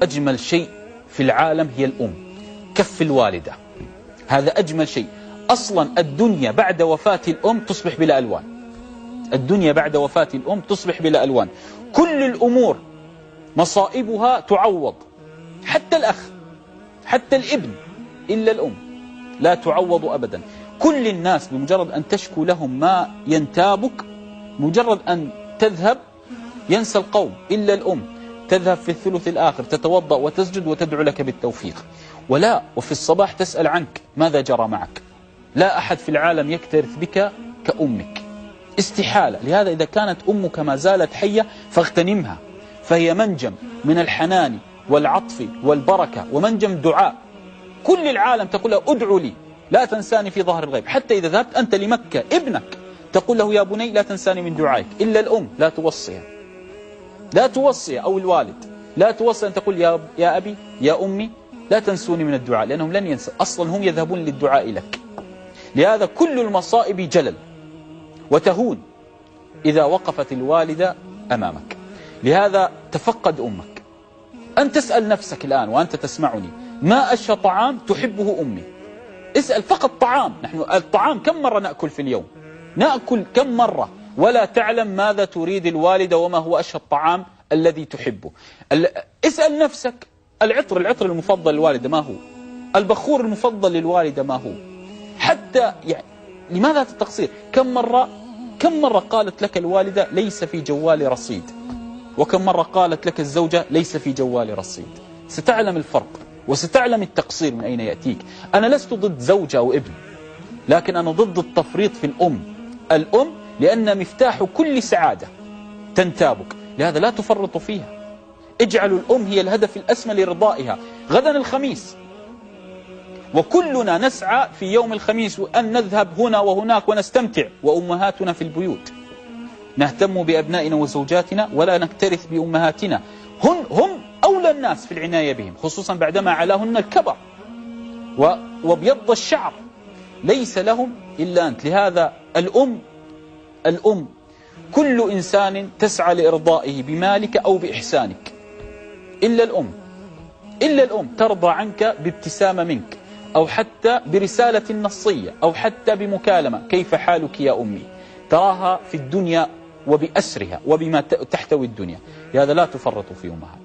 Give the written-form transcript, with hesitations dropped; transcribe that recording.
أجمل شيء في العالم هي الأم، كف الوالدة، هذا أجمل شيء. أصلا الدنيا بعد وفاة الأم تصبح بلا ألوان، الدنيا بعد وفاة الأم تصبح بلا ألوان. كل الأمور مصائبها تعوض، حتى الأخ، حتى الابن، إلا الأم لا تعوض أبدا. كل الناس بمجرد أن تشكو لهم ما ينتابك، مجرد أن تذهب ينسى القوم، إلا الأم تذهب في الثلث الآخر تتوضأ وتسجد وتدعو لك بالتوفيق، وفي الصباح تسأل عنك ماذا جرى معك. لا أحد في العالم يكترث بك كأمك، استحالة. لهذا إذا كانت أمك ما زالت حية فاغتنمها، فهي منجم من الحنان والعطف والبركة ومنجم دعاء. كل العالم تقول له ادعو لي لا تنساني في ظهر الغيب. حتى إذا ذهبت أنت لمكة ابنك تقول له يا بني لا تنساني من دعائك. إلا الأم لا توصيها، لا توصيها، أو الوالد لا توصي أن تقول يا أبي يا أمي لا تنسوني من الدعاء، لأنهم لن ينسوا، أصلا هم يذهبون للدعاء لك. لهذا كل المصائب جلل وتهون إذا وقفت الوالدة أمامك. لهذا تفقد أمك. أن تسأل نفسك الآن وأنت تسمعني، ما أشهى طعام تحبه أمي؟ اسأل فقط طعام. نحن الطعام كم مرة نأكل في اليوم؟ نأكل كم مرة ولا تعلم ماذا تريد الوالدة وما هو أشهى الطعام الذي تحبه. اسأل نفسك، العطر المفضل للوالدة ما هو؟ البخور المفضل للوالدة ما هو؟ حتى يعني لماذا التقصير؟ كم مرة قالت لك الوالدة ليس في جوالي رصيد، وكم مرة قالت لك الزوجة ليس في جوالي رصيد. ستعلم الفرق وستعلم التقصير من أين يأتيك. أنا لست ضد زوجة أو ابن، لكن أنا ضد التفريط في الأم لأن مفتاح كل سعادة تنتابك. لهذا لا تفرطوا فيها، اجعلوا الأم هي الهدف الأسمى لرضائها. غدا الخميس وكلنا نسعى في يوم الخميس أن نذهب هنا وهناك ونستمتع، وأمهاتنا في البيوت. نهتم بأبنائنا وزوجاتنا ولا نكترث بأمهاتنا. هم أولى الناس في العناية بهم، خصوصا بعدما علاهن الكبر وبيض الشعر، ليس لهم إلا أنت. لهذا الأم كل إنسان تسعى لإرضائه بمالك أو بإحسانك، إلا الأم ترضى عنك بابتسامة منك، أو حتى برسالة نصية، أو حتى بمكالمة كيف حالك يا أمي. تراها في الدنيا وبأسرها وبما تحتوي الدنيا. لهذا لا تفرطوا في أمهاتكم.